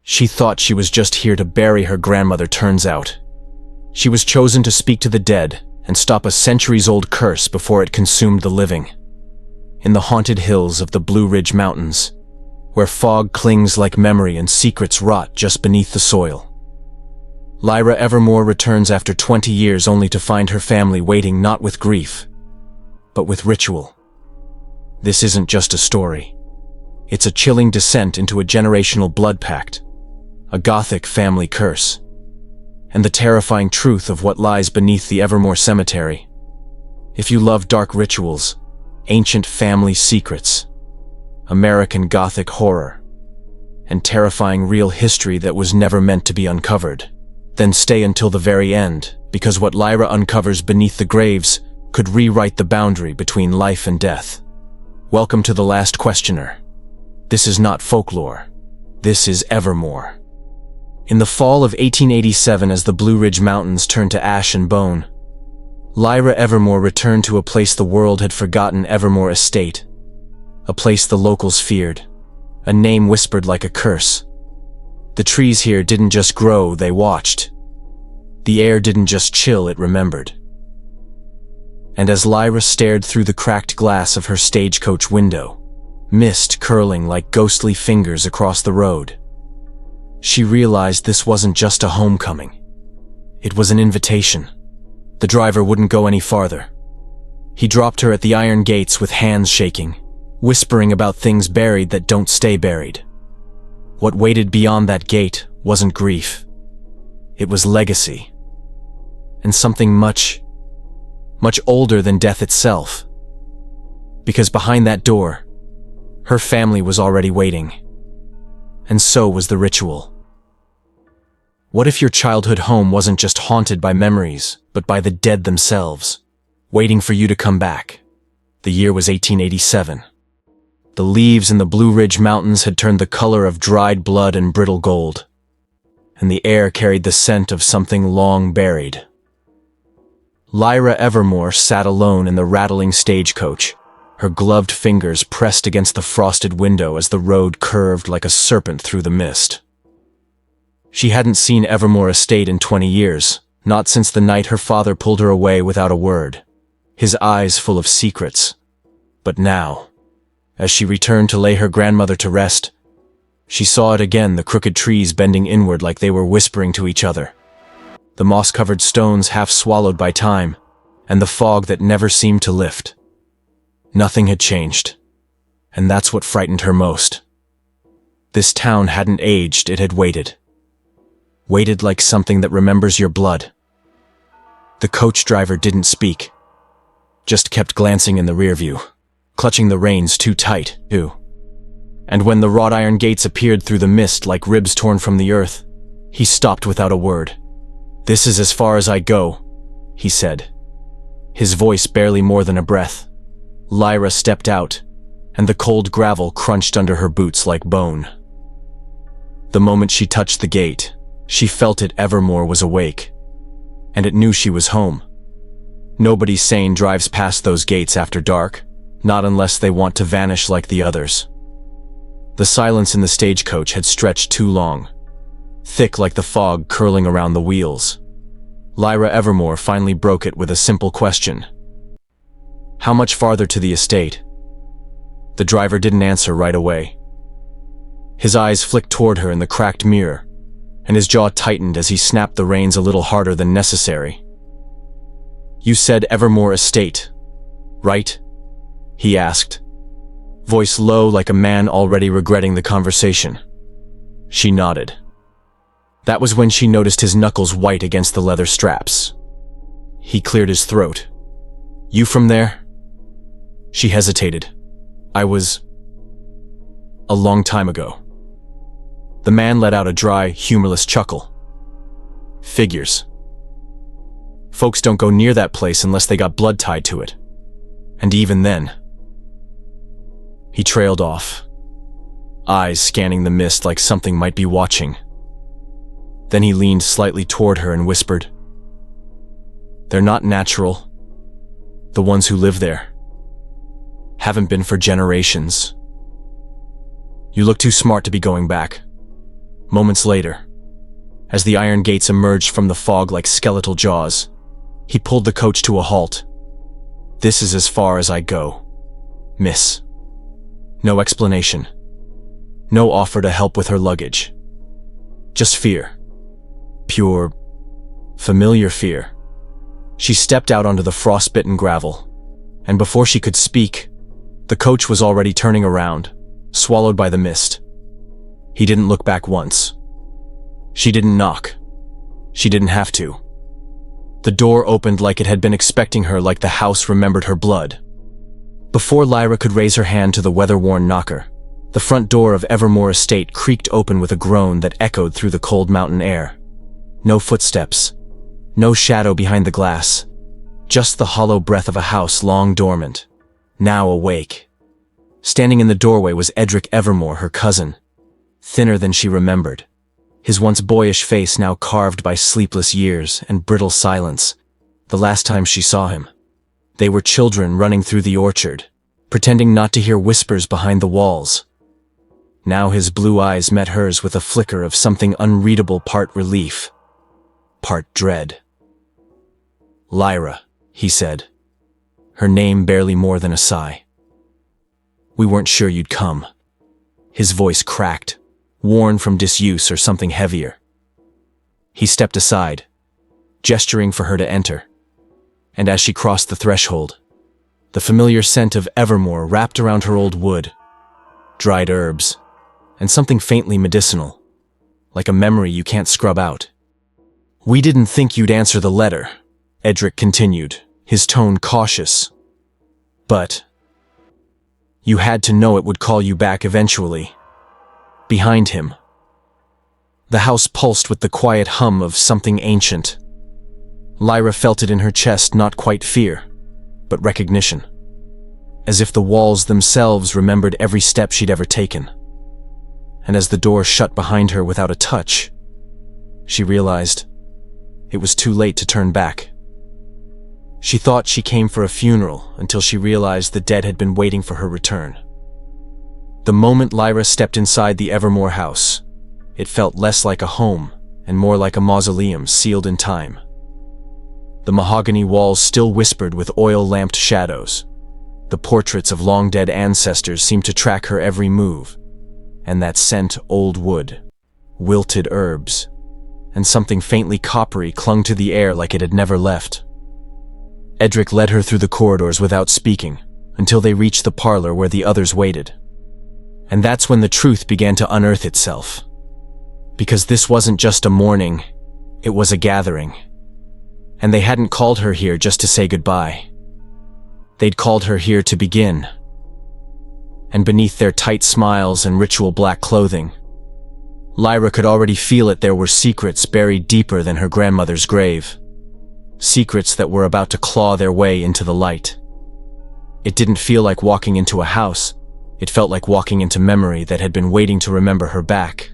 She thought she was just here to bury her grandmother. Turns out she was chosen to speak to the dead and stop a centuries-old curse before it consumed the living. In the haunted hills of the Blue Ridge Mountains, where fog clings like memory and secrets rot just beneath the soil, Lyra Evermoor returns after 20 years only to find her family waiting not with grief, but with ritual. This isn't just a story. It's a chilling descent into a generational blood pact, a Gothic family curse, and the terrifying truth of what lies beneath the Evermoor Cemetery. If you love dark rituals, ancient family secrets, American Gothic horror, and terrifying real history that was never meant to be uncovered, then stay until the very end, because what Lyra uncovers beneath the graves could rewrite the boundary between life and death. Welcome to The Last Questioner. This is not folklore. This is Evermoor. In the fall of 1887, as the Blue Ridge Mountains turned to ash and bone, Lyra Evermoor returned to a place the world had forgotten, Evermoor Estate. A place the locals feared, a name whispered like a curse. The trees here didn't just grow, they watched. The air didn't just chill, it remembered. And as Lyra stared through the cracked glass of her stagecoach window, mist curling like ghostly fingers across the road, she realized this wasn't just a homecoming. It was an invitation. The driver wouldn't go any farther. He dropped her at the iron gates with hands shaking, whispering about things buried that don't stay buried. What waited beyond that gate wasn't grief. It was legacy. And something much older than death itself. Because behind that door, her family was already waiting. And so was the ritual. What if your childhood home wasn't just haunted by memories, but by the dead themselves, waiting for you to come back? The year was 1887. The leaves in the Blue Ridge Mountains had turned the color of dried blood and brittle gold, and the air carried the scent of something long buried. Lyra Evermoor sat alone in the rattling stagecoach, her gloved fingers pressed against the frosted window as the road curved like a serpent through the mist. She hadn't seen Evermoor Estate in 20 years, not since the night her father pulled her away without a word, his eyes full of secrets. But now, as she returned to lay her grandmother to rest, she saw it again, the crooked trees bending inward like they were whispering to each other, the moss-covered stones half swallowed by time, and the fog that never seemed to lift. Nothing had changed, and that's what frightened her most. This town hadn't aged, it had waited. Waited like something that remembers your blood. The coach driver didn't speak, just kept glancing in the rear view, clutching the reins too tight, too. And when the wrought iron gates appeared through the mist like ribs torn from the earth, he stopped without a word. "This is as far as I go," he said, his voice barely more than a breath. Lyra stepped out, and the cold gravel crunched under her boots like bone. The moment she touched the gate, she felt it. Evermoor was awake, and it knew she was home. Nobody sane drives past those gates after dark, not unless they want to vanish like the others. The silence in the stagecoach had stretched too long, thick like the fog curling around the wheels. Lyra Evermoor finally broke it with a simple question. "How much farther to the estate?" The driver didn't answer right away. His eyes flicked toward her in the cracked mirror, and his jaw tightened as he snapped the reins a little harder than necessary. "You said Evermoor Estate, right?" he asked, voice low like a man already regretting the conversation. She nodded. That was when she noticed his knuckles white against the leather straps. He cleared his throat. "You from there?" She hesitated. "I was... a long time ago." The man let out a dry, humorless chuckle. "Figures. Folks don't go near that place unless they got blood tied to it. And even then..." He trailed off, eyes scanning the mist like something might be watching. Then he leaned slightly toward her and whispered, "They're not natural. The ones who live there haven't been for generations. You look too smart to be going back. Moments later, as the iron gates emerged from the fog like skeletal jaws, he pulled the coach to a halt. "This is as far as I go, miss." No explanation. No offer to help with her luggage. Just fear. Pure, familiar fear. She stepped out onto the frostbitten gravel, and before she could speak, the coach was already turning around, swallowed by the mist. He didn't look back once. She didn't knock. She didn't have to. The door opened like it had been expecting her, like the house remembered her blood. Before Lyra could raise her hand to the weather-worn knocker, the front door of Evermoor Estate creaked open with a groan that echoed through the cold mountain air. No footsteps. No shadow behind the glass. Just the hollow breath of a house long dormant, now awake. Standing in the doorway was Edric Evermoor, her cousin, thinner than she remembered, his once boyish face now carved by sleepless years and brittle silence. The last time she saw him, they were children running through the orchard, pretending not to hear whispers behind the walls. Now his blue eyes met hers with a flicker of something unreadable, part relief, part dread. "Lyra," he said, her name barely more than a sigh. "We weren't sure you'd come." His voice cracked, worn from disuse or something heavier. He stepped aside, gesturing for her to enter, and as she crossed the threshold, the familiar scent of Evermoor wrapped around her old wood, dried herbs, and something faintly medicinal, like a memory you can't scrub out. "We didn't think you'd answer the letter," Edric continued, his tone cautious. "But you had to know it would call you back eventually." Behind him, the house pulsed with the quiet hum of something ancient. Lyra felt it in her chest, not quite fear, but recognition, as if the walls themselves remembered every step she'd ever taken. And as the door shut behind her without a touch, she realized it was too late to turn back. She thought she came for a funeral until she realized the dead had been waiting for her return. The moment Lyra stepped inside the Evermoor house, it felt less like a home and more like a mausoleum sealed in time. The mahogany walls still whispered with oil-lamped shadows. The portraits of long-dead ancestors seemed to track her every move, and that scent, old wood, wilted herbs, and something faintly coppery clung to the air like it had never left. Edric led her through the corridors without speaking, until they reached the parlor where the others waited. And that's when the truth began to unearth itself. Because this wasn't just a mourning, it was a gathering. And they hadn't called her here just to say goodbye. They'd called her here to begin. And beneath their tight smiles and ritual black clothing, Lyra could already feel it. There were secrets buried deeper than her grandmother's grave. Secrets that were about to claw their way into the light. It didn't feel like walking into a house. It felt like walking into memory that had been waiting to remember her back.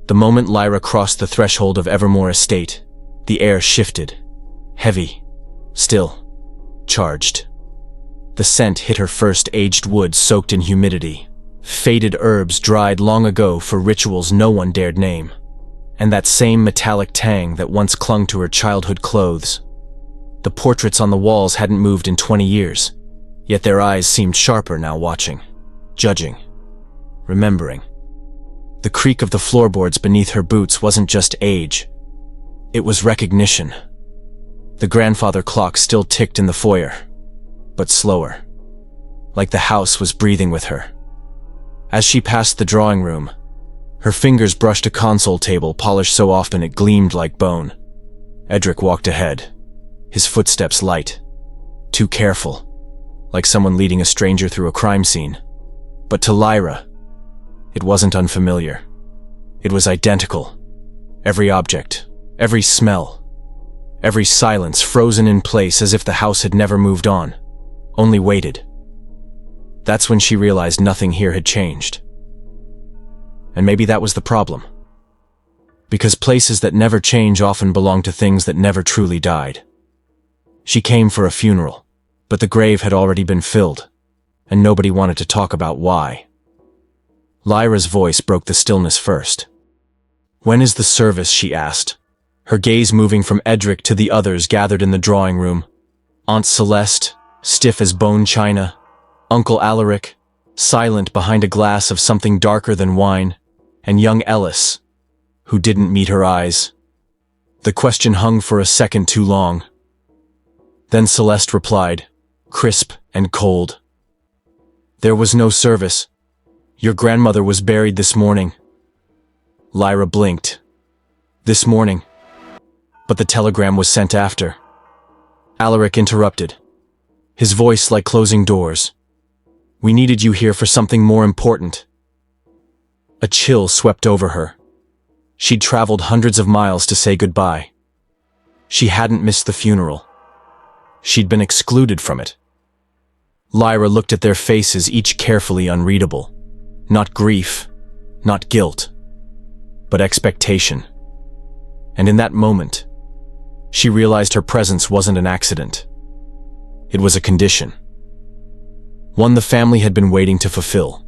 The moment Lyra crossed the threshold of Evermoor Estate, the air shifted. Heavy, still, charged. The scent hit her first, aged wood soaked in humidity, faded herbs dried long ago for rituals no one dared name, and that same metallic tang that once clung to her childhood clothes. The portraits on the walls hadn't moved in 20 years, yet their eyes seemed sharper now, watching, judging, remembering. The creak of the floorboards beneath her boots wasn't just age. It was recognition. The grandfather clock still ticked in the foyer, but slower, like the house was breathing with her. As she passed the drawing room, her fingers brushed a console table polished so often it gleamed like bone. Edric walked ahead, his footsteps light, too careful, like someone leading a stranger through a crime scene. But to Lyra, it wasn't unfamiliar. It was identical. Every object, every smell, every silence frozen in place as if the house had never moved on, only waited. That's when she realized nothing here had changed. And maybe that was the problem. Because places that never change often belong to things that never truly died. She came for a funeral, but the grave had already been filled, and nobody wanted to talk about why. Lyra's voice broke the stillness first. "When is the service?" she asked, her gaze moving from Edric to the others gathered in the drawing room. Aunt Celeste, stiff as bone china, Uncle Alaric, silent behind a glass of something darker than wine, and young Ellis, who didn't meet her eyes. The question hung for a second too long. Then Celeste replied, crisp and cold. "There was no service. Your grandmother was buried this morning." Lyra blinked. "This morning. But the telegram was sent after." Alaric interrupted, his voice like closing doors. "We needed you here for something more important." A chill swept over her. She'd traveled hundreds of miles to say goodbye. She hadn't missed the funeral. She'd been excluded from it. Lyra looked at their faces, each carefully unreadable. Not grief, not guilt, but expectation. And in that moment, she realized her presence wasn't an accident. It was a condition. One the family had been waiting to fulfill,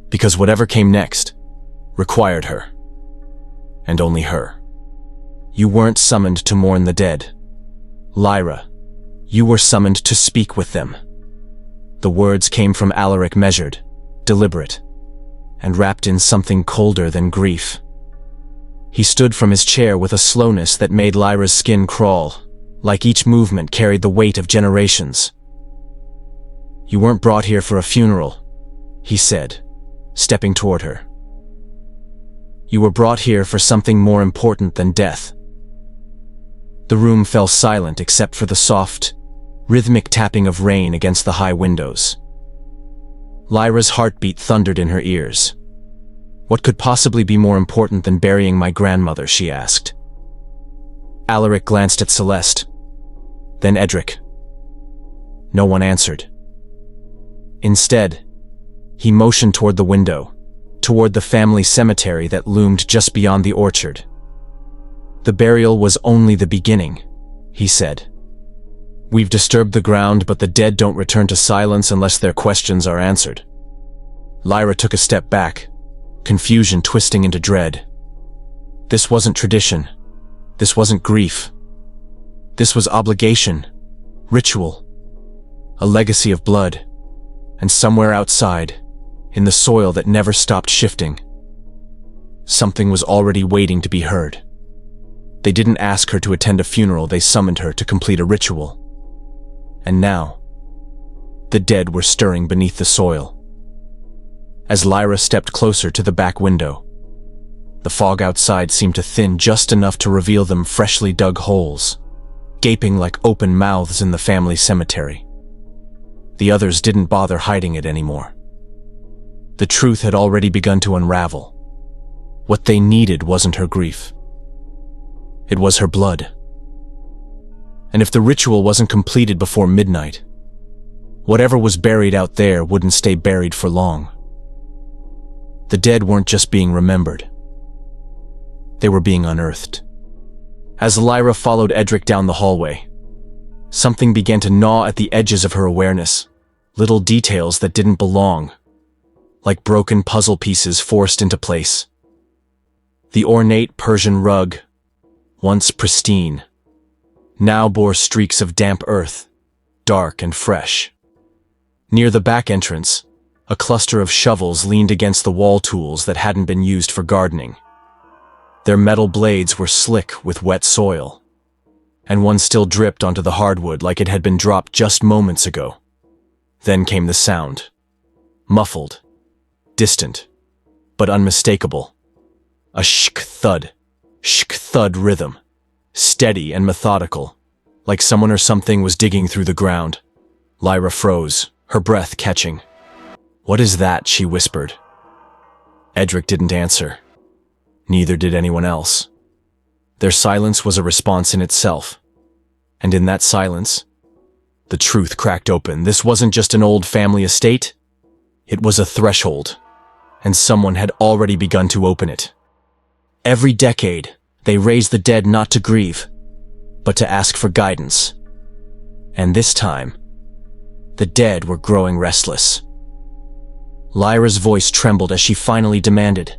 because whatever came next required her. And only her. "You weren't summoned to mourn the dead, Lyra. You were summoned to speak with them." The words came from Alaric, measured, deliberate, and wrapped in something colder than grief. He stood from his chair with a slowness that made Lyra's skin crawl, like each movement carried the weight of generations. "You weren't brought here for a funeral," he said, stepping toward her. "You were brought here for something more important than death." The room fell silent except for the soft, rhythmic tapping of rain against the high windows. Lyra's heartbeat thundered in her ears. "What could possibly be more important than burying my grandmother?" she asked. Alaric glanced at Celeste, then Edric. No one answered. Instead, he motioned toward the window, toward the family cemetery that loomed just beyond the orchard. "The burial was only the beginning," he said. "We've disturbed the ground, but the dead don't return to silence unless their questions are answered." Lyra took a step back, confusion twisting into dread. This wasn't tradition. This wasn't grief. This was obligation, ritual, a legacy of blood, and somewhere outside, in the soil that never stopped shifting, something was already waiting to be heard. They didn't ask her to attend a funeral, they summoned her to complete a ritual. And now, the dead were stirring beneath the soil. As Lyra stepped closer to the back window, the fog outside seemed to thin just enough to reveal them freshly dug holes, gaping like open mouths in the family cemetery. The others didn't bother hiding it anymore. The truth had already begun to unravel. What they needed wasn't her grief. It was her blood. And if the ritual wasn't completed before midnight, whatever was buried out there wouldn't stay buried for long. The dead weren't just being remembered. They were being unearthed. As Lyra followed Edric down the hallway, something began to gnaw at the edges of her awareness, little details that didn't belong, like broken puzzle pieces forced into place. The ornate Persian rug, once pristine, now bore streaks of damp earth, dark and fresh. Near the back entrance, a cluster of shovels leaned against the wall tools that hadn't been used for gardening. Their metal blades were slick with wet soil, and one still dripped onto the hardwood like it had been dropped just moments ago. Then came the sound. Muffled, distant, but unmistakable. A shk-thud rhythm, steady and methodical, like someone or something was digging through the ground. Lyra froze, her breath catching. "What is that?" she whispered. Edric didn't answer. Neither did anyone else. Their silence was a response in itself. And in that silence, the truth cracked open. This wasn't just an old family estate. It was a threshold, and someone had already begun to open it. Every decade, they raised the dead not to grieve, but to ask for guidance. And this time, the dead were growing restless. Lyra's voice trembled as she finally demanded,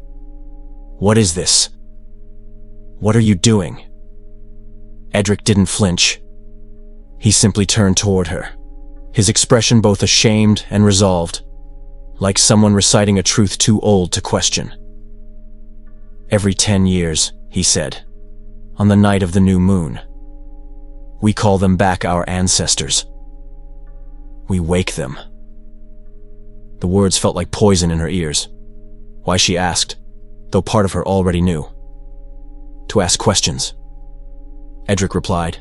"What is this?" What are you doing?" Edric didn't flinch. He simply turned toward her, his expression both ashamed and resolved, like someone reciting a truth too old to question. "Every 10 years, he said, on the night of the new moon, we call them back, our ancestors. We wake them." The words felt like poison in her ears. Why, she asked, though part of her already knew. To ask questions. Edric replied,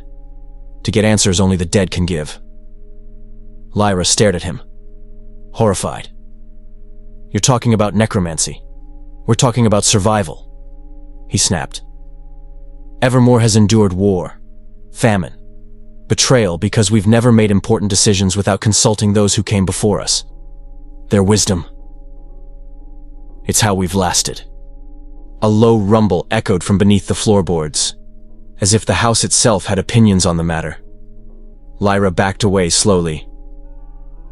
"To get answers only the dead can give." Lyra stared at him, horrified. "You're talking about necromancy. We're talking about survival," he snapped. "Evermoor has endured war, famine, betrayal because we've never made important decisions without consulting those who came before us. Their wisdom. It's how we've lasted." A low rumble echoed from beneath the floorboards, as if the house itself had opinions on the matter. Lyra backed away slowly.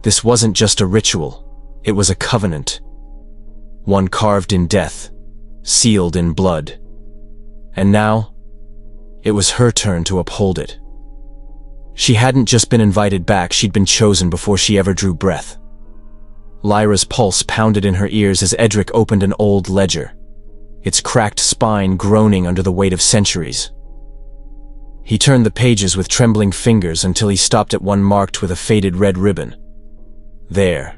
This wasn't just a ritual, it was a covenant. One carved in death, sealed in blood. And now, it was her turn to uphold it. She hadn't just been invited back, she'd been chosen before she ever drew breath. Lyra's pulse pounded in her ears as Edric opened an old ledger, its cracked spine groaning under the weight of centuries. He turned the pages with trembling fingers until he stopped at one marked with a faded red ribbon. There,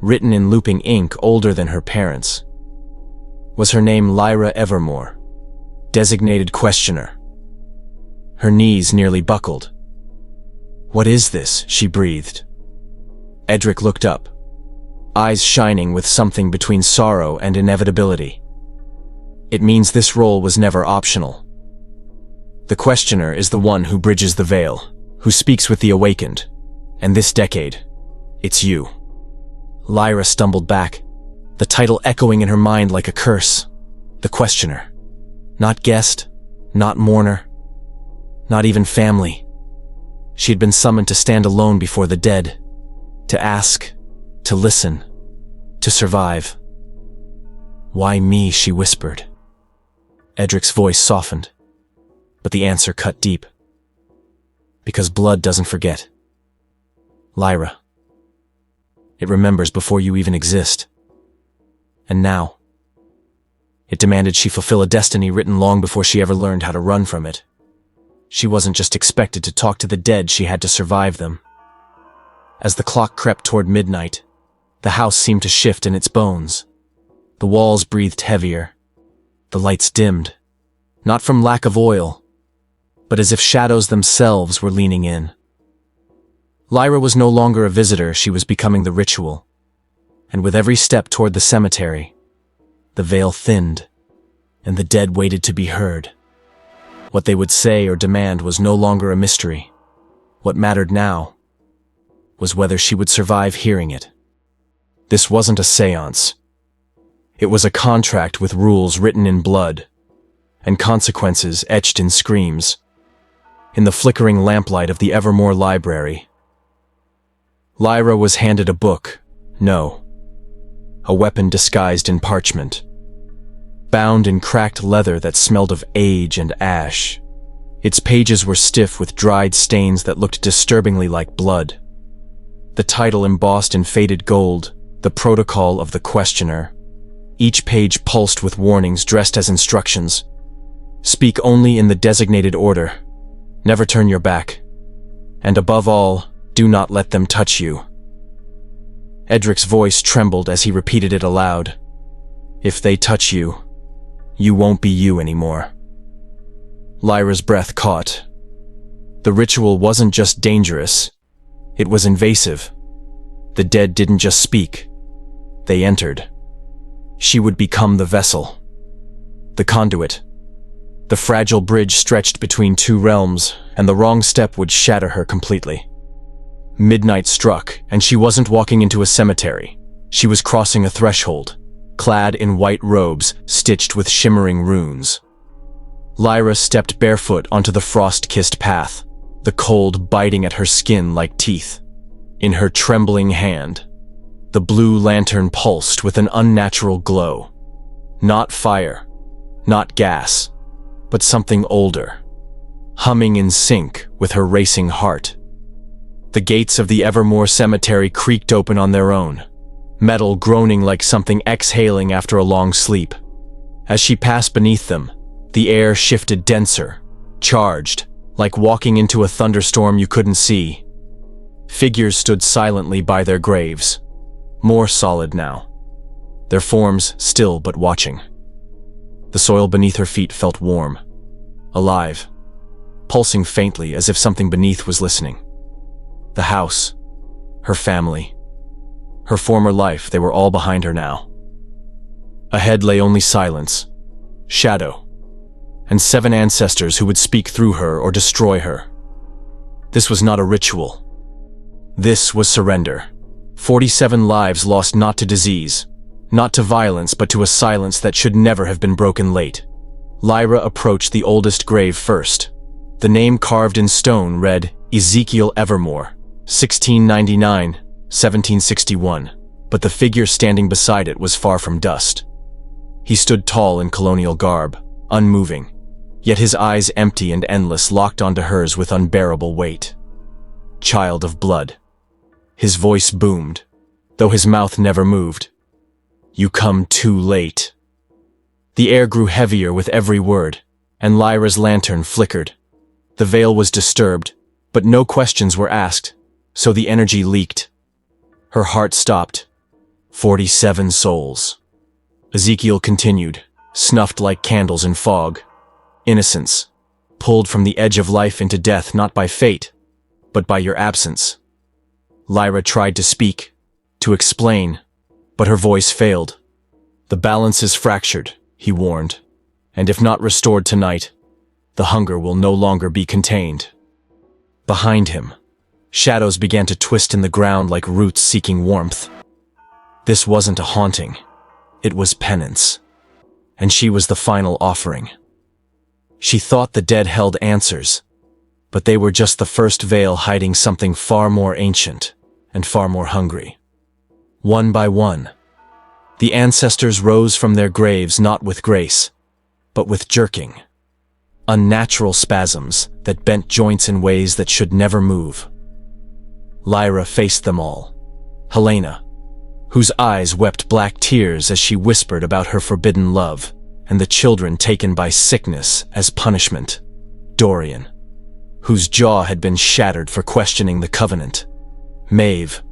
written in looping ink older than her parents, was her name, Lyra Evermoor, designated questioner. Her knees nearly buckled. "What is this?" she breathed. Edric looked up, eyes shining with something between sorrow and inevitability. "It means this role was never optional. The questioner is the one who bridges the veil, who speaks with the awakened, and this decade, it's you." Lyra stumbled back, the title echoing in her mind like a curse. The questioner. Not guest, not mourner, not even family. She had been summoned to stand alone before the dead, to ask, to listen, to survive. "Why me?" she whispered. Edric's voice softened, but the answer cut deep. "Because blood doesn't forget. Lyra. It remembers before you even exist. And now, it demanded she fulfill a destiny written long before she ever learned how to run from it. She wasn't just expected to talk to the dead, she had to survive them." As the clock crept toward midnight, the house seemed to shift in its bones. The walls breathed heavier. The lights dimmed, not from lack of oil, but as if shadows themselves were leaning in. Lyra was no longer a visitor, she was becoming the ritual. And with every step toward the cemetery, the veil thinned, and the dead waited to be heard. What they would say or demand was no longer a mystery. What mattered now was whether she would survive hearing it. This wasn't a seance. It was a contract with rules written in blood, and consequences etched in screams. In the flickering lamplight of the Evermoor library, Lyra was handed a book. No, a weapon disguised in parchment, bound in cracked leather that smelled of age and ash. Its pages were stiff with dried stains that looked disturbingly like blood. The title embossed in faded gold, The Protocol of the Questioner. Each page pulsed with warnings dressed as instructions. Speak only in the designated order. Never turn your back. And above all, do not let them touch you. Edric's voice trembled as he repeated it aloud. If they touch you, you won't be you anymore. Lyra's breath caught. The ritual wasn't just dangerous, it was invasive. The dead didn't just speak, they entered. She would become the vessel, the conduit. The fragile bridge stretched between two realms, and the wrong step would shatter her completely. Midnight struck, and she wasn't walking into a cemetery. She was crossing a threshold, clad in white robes stitched with shimmering runes. Lyra stepped barefoot onto the frost-kissed path, the cold biting at her skin like teeth. In her trembling hand, the blue lantern pulsed with an unnatural glow. Not fire, not gas, but something older, humming in sync with her racing heart. The gates of the Evermoor cemetery creaked open on their own, metal groaning like something exhaling after a long sleep. As she passed beneath them, the air shifted denser, charged, like walking into a thunderstorm you couldn't see. Figures stood silently by their graves, more solid now, their forms still but watching. The soil beneath her feet felt warm, alive, pulsing faintly as if something beneath was listening. The house, her family, her former life, they were all behind her now. Ahead lay only silence, shadow, and 7 ancestors who would speak through her or destroy her. This was not a ritual. This was surrender. 47 lives lost not to disease, not to violence, but to a silence that should never have been broken late. Lyra approached the oldest grave first. The name carved in stone read Ezekiel Evermoor, 1699, 1761, but the figure standing beside it was far from dust. He stood tall in colonial garb, unmoving, yet his eyes empty and endless locked onto hers with unbearable weight. Child of blood. His voice boomed, though his mouth never moved. You come too late. The air grew heavier with every word, and Lyra's lantern flickered. The veil was disturbed, but no questions were asked, so the energy leaked. Her heart stopped. 47 souls. Ezekiel continued, snuffed like candles in fog. Innocence, pulled from the edge of life into death not by fate, but by your absence. Lyra tried to speak, to explain, but her voice failed. The balance is fractured, he warned, and if not restored tonight, the hunger will no longer be contained. Behind him, shadows began to twist in the ground like roots seeking warmth. This wasn't a haunting, it was penance, and she was the final offering. She thought the dead held answers, but they were just the first veil hiding something far more ancient and far more hungry. One by one, the ancestors rose from their graves not with grace, but with jerking, unnatural spasms that bent joints in ways that should never move. Lyra faced them all. Helena, whose eyes wept black tears as she whispered about her forbidden love and the children taken by sickness as punishment. Dorian, whose jaw had been shattered for questioning the covenant. Maeve,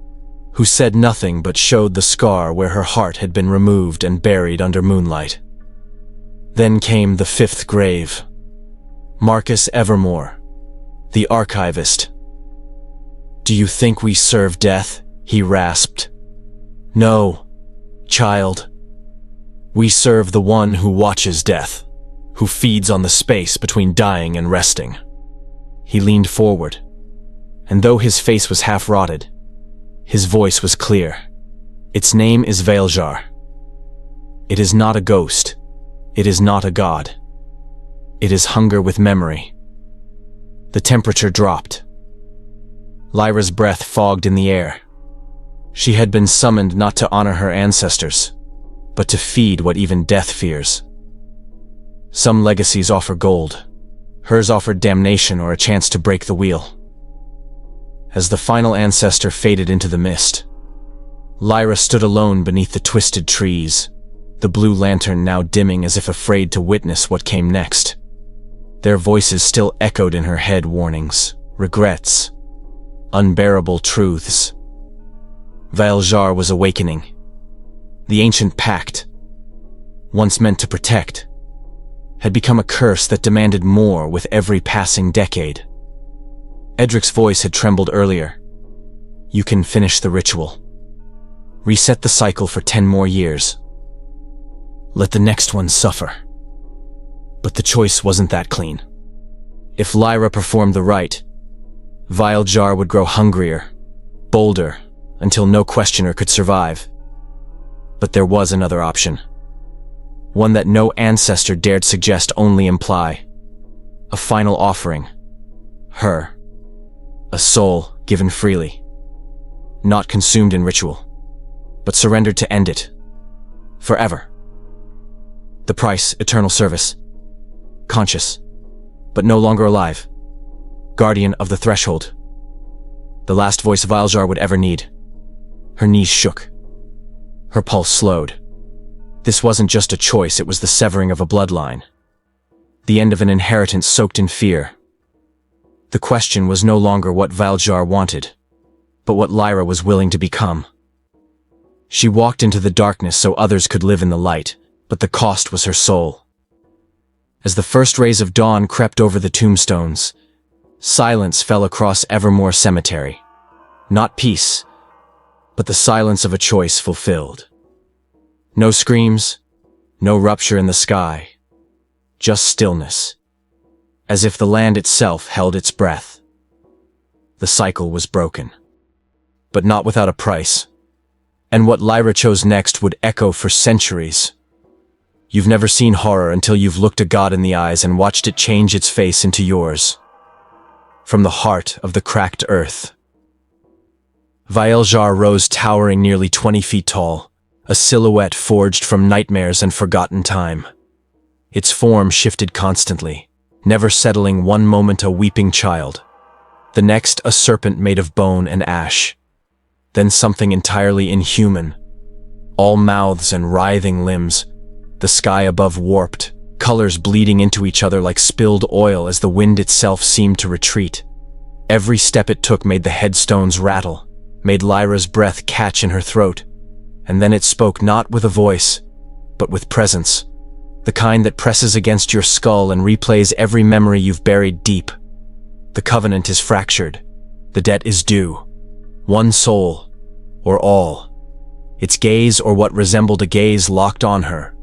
who said nothing but showed the scar where her heart had been removed and buried under moonlight. Then came the 5th grave. Marcus Evermoor, the archivist. Do you think we serve death? He rasped. No, child. We serve the one who watches death, who feeds on the space between dying and resting. He leaned forward, and though his face was half rotted, his voice was clear. Its name is Vael'Zhar. It is not a ghost. It is not a god. It is hunger with memory. The temperature dropped. Lyra's breath fogged in the air. She had been summoned not to honor her ancestors, but to feed what even death fears. Some legacies offer gold. Hers offered damnation or a chance to break the wheel. As the final ancestor faded into the mist, Lyra stood alone beneath the twisted trees, the blue lantern now dimming as if afraid to witness what came next. Their voices still echoed in her head, warnings, regrets, unbearable truths. Vael'Zhar was awakening. The ancient pact, once meant to protect, had become a curse that demanded more with every passing decade. Edric's voice had trembled earlier. You can finish the ritual. Reset the cycle for 10 more years. Let the next one suffer. But the choice wasn't that clean. If Lyra performed the rite, Vael'Zhar would grow hungrier, bolder, until no questioner could survive. But there was another option. One that no ancestor dared suggest, only imply. A final offering. Her. A soul given freely. Not consumed in ritual, but surrendered to end it. Forever. The price, eternal service. conscious, but no longer alive. Guardian of the threshold. The last voice Vael'Zhar would ever need. Her knees shook. Her pulse slowed. This wasn't just a choice, it was the severing of a bloodline. The end of an inheritance soaked in fear. The question was no longer what Vael'Zhar wanted, but what Lyra was willing to become. She walked into the darkness so others could live in the light, but the cost was her soul. As the first rays of dawn crept over the tombstones, silence fell across Evermoor Cemetery. Not peace, but the silence of a choice fulfilled. No screams, no rupture in the sky, just stillness, as if the land itself held its breath. The cycle was broken, but not without a price, and what Lyra chose next would echo for centuries. You've never seen horror until you've looked a god in the eyes and watched it change its face into yours. From the heart of the cracked earth. Vael'Zhar rose towering nearly 20 feet tall, a silhouette forged from nightmares and forgotten time. Its form shifted constantly, never settling one moment a weeping child, the next a serpent made of bone and ash, then something entirely inhuman, all mouths and writhing limbs, the sky above warped, colors bleeding into each other like spilled oil as the wind itself seemed to retreat. Every step it took made the headstones rattle, made Lyra's breath catch in her throat, and then it spoke not with a voice, but with presence, the kind that presses against your skull and replays every memory you've buried deep. The covenant is fractured, the debt is due, one soul, or all. Its gaze, or what resembled a gaze, locked on her,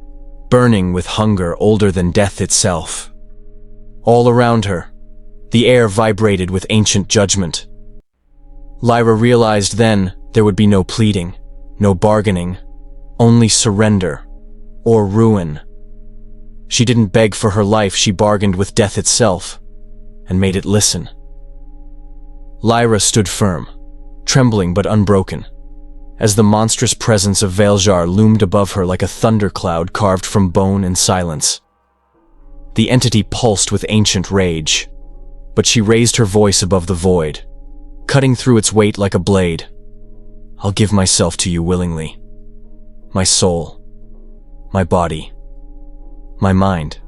burning with hunger older than death itself. All around her, the air vibrated with ancient judgment. Lyra realized then there would be no pleading, no bargaining, only surrender, or ruin. She didn't beg for her life, she bargained with death itself, and made it listen. Lyra stood firm, trembling but unbroken, as the monstrous presence of Vael'Zhar loomed above her like a thundercloud carved from bone and silence. The entity pulsed with ancient rage, but she raised her voice above the void, cutting through its weight like a blade. I'll give myself to you willingly. My soul, my body, my mind.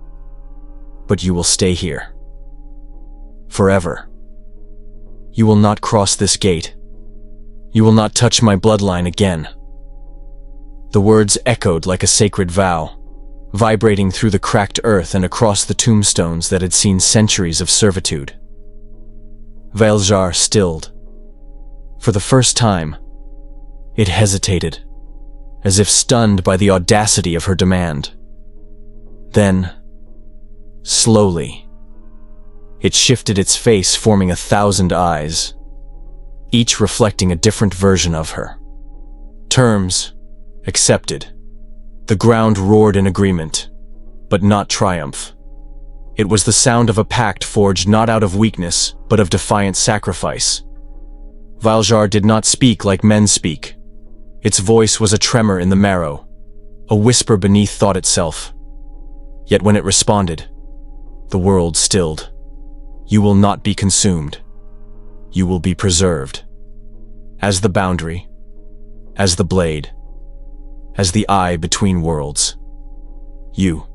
But you will stay here. Forever. You will not cross this gate. You will not touch my bloodline again. The words echoed like a sacred vow, vibrating through the cracked earth and across the tombstones that had seen centuries of servitude. Vael'Zhar stilled. For the first time, it hesitated, as if stunned by the audacity of her demand. Then, slowly, it shifted its face, forming 1,000 eyes, each reflecting a different version of her. Terms accepted. The ground roared in agreement, but not triumph. It was the sound of a pact forged not out of weakness, but of defiant sacrifice. Vael'Zhar did not speak like men speak. Its voice was a tremor in the marrow, a whisper beneath thought itself. Yet when it responded, the world stilled. You will not be consumed. You will be preserved. As the boundary, as the blade, as the eye between worlds. You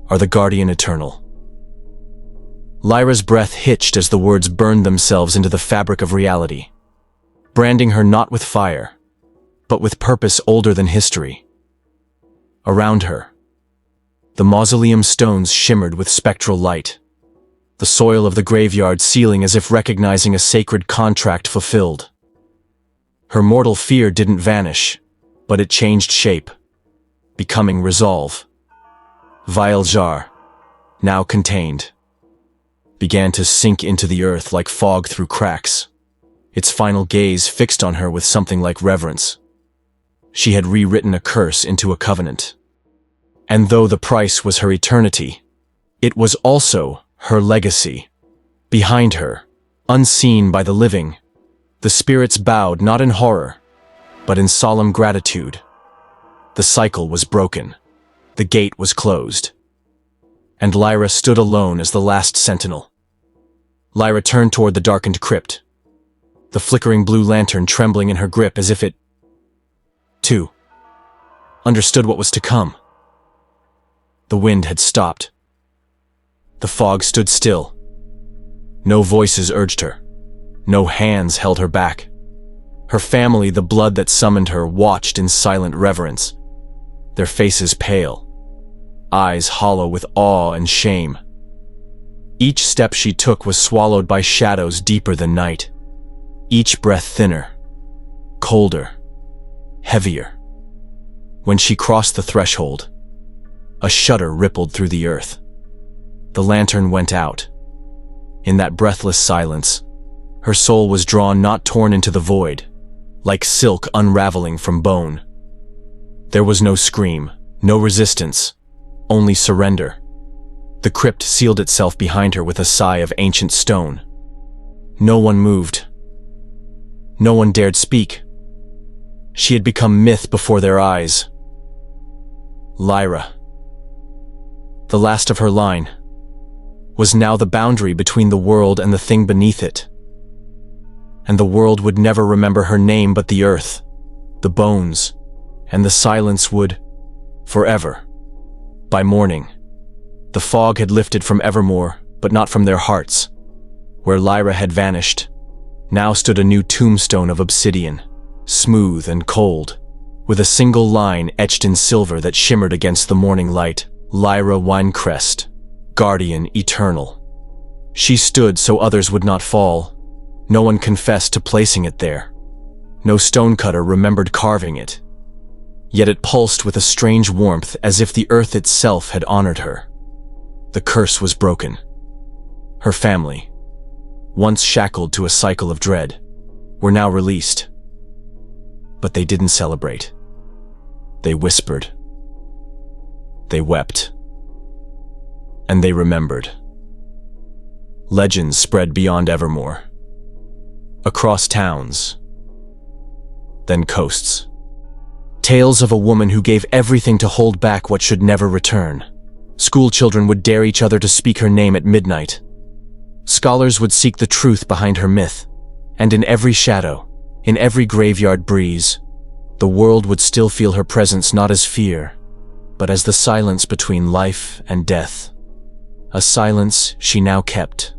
are the guardian eternal. Lyra's breath hitched as the words burned themselves into the fabric of reality, branding her not with fire, but with purpose older than history. Around her, the mausoleum stones shimmered with spectral light, the soil of the graveyard sealing as if recognizing a sacred contract fulfilled. Her mortal fear didn't vanish, but it changed shape, becoming resolve. Vael'Zhar, now contained, began to sink into the earth like fog through cracks, its final gaze fixed on her with something like reverence. She had rewritten a curse into a covenant. And though the price was her eternity, it was also her legacy. Behind her, unseen by the living, the spirits bowed not in horror, but in solemn gratitude. The cycle was broken. The gate was closed. and Lyra stood alone as the last sentinel. Lyra turned toward the darkened crypt, the flickering blue lantern trembling in her grip as if it, too, understood what was to come. The wind had stopped. The fog stood still. No voices urged her. No hands held her back. Her family, the blood that summoned her, watched in silent reverence, their faces pale, eyes hollow with awe and shame. Each step she took was swallowed by shadows deeper than night, each breath thinner, colder, heavier. When she crossed the threshold, a shudder rippled through the earth. The lantern went out. In that breathless silence, her soul was drawn, not torn into the void, like silk unraveling from bone. There was no scream, no resistance, only surrender. The crypt sealed itself behind her with a sigh of ancient stone. No one moved. No one dared speak. She had become myth before their eyes. Lyra, the last of her line, was now the boundary between the world and the thing beneath it. And the world would never remember her name, but the earth, the bones, and the silence would, forever. By morning, the fog had lifted from Evermoor, but not from their hearts. Where Lyra had vanished, now stood a new tombstone of obsidian, smooth and cold, with a single line etched in silver that shimmered against the morning light: Lyra Winecrest, guardian eternal. She stood so others would not fall. No one confessed to placing it there. No stonecutter remembered carving it. Yet it pulsed with a strange warmth, as if the earth itself had honored her. The curse was broken. Her family, once shackled to a cycle of dread, were now released. But they didn't celebrate. They whispered. They wept. And they remembered. Legends spread beyond Evermoor, across towns, then coasts. Tales of a woman who gave everything to hold back what should never return. School children would dare each other to speak her name at midnight. Scholars would seek the truth behind her myth, and in every shadow, in every graveyard breeze, the world would still feel her presence, not as fear, but as the silence between life and death. A silence she now kept,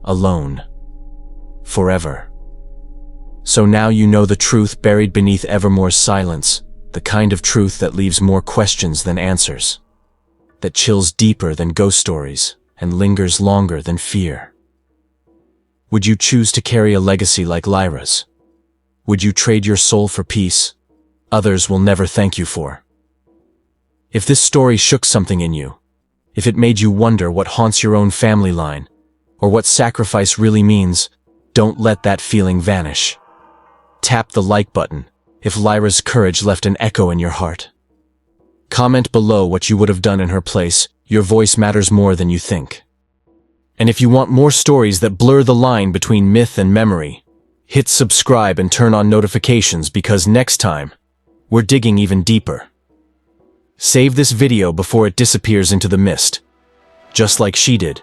alone, forever. So now you know the truth buried beneath Evermoor's silence, the kind of truth that leaves more questions than answers, that chills deeper than ghost stories and lingers longer than fear. Would you choose to carry a legacy like Lyra's? Would you trade your soul for peace others will never thank you for? If this story shook something in you, if it made you wonder what haunts your own family line, or what sacrifice really means, don't let that feeling vanish. Tap the like button if Lyra's courage left an echo in your heart. Comment below what you would have done in her place. Your voice matters more than you think. And if you want more stories that blur the line between myth and memory, hit subscribe and turn on notifications, because next time, we're digging even deeper. Save this video before it disappears into the mist, just like she did.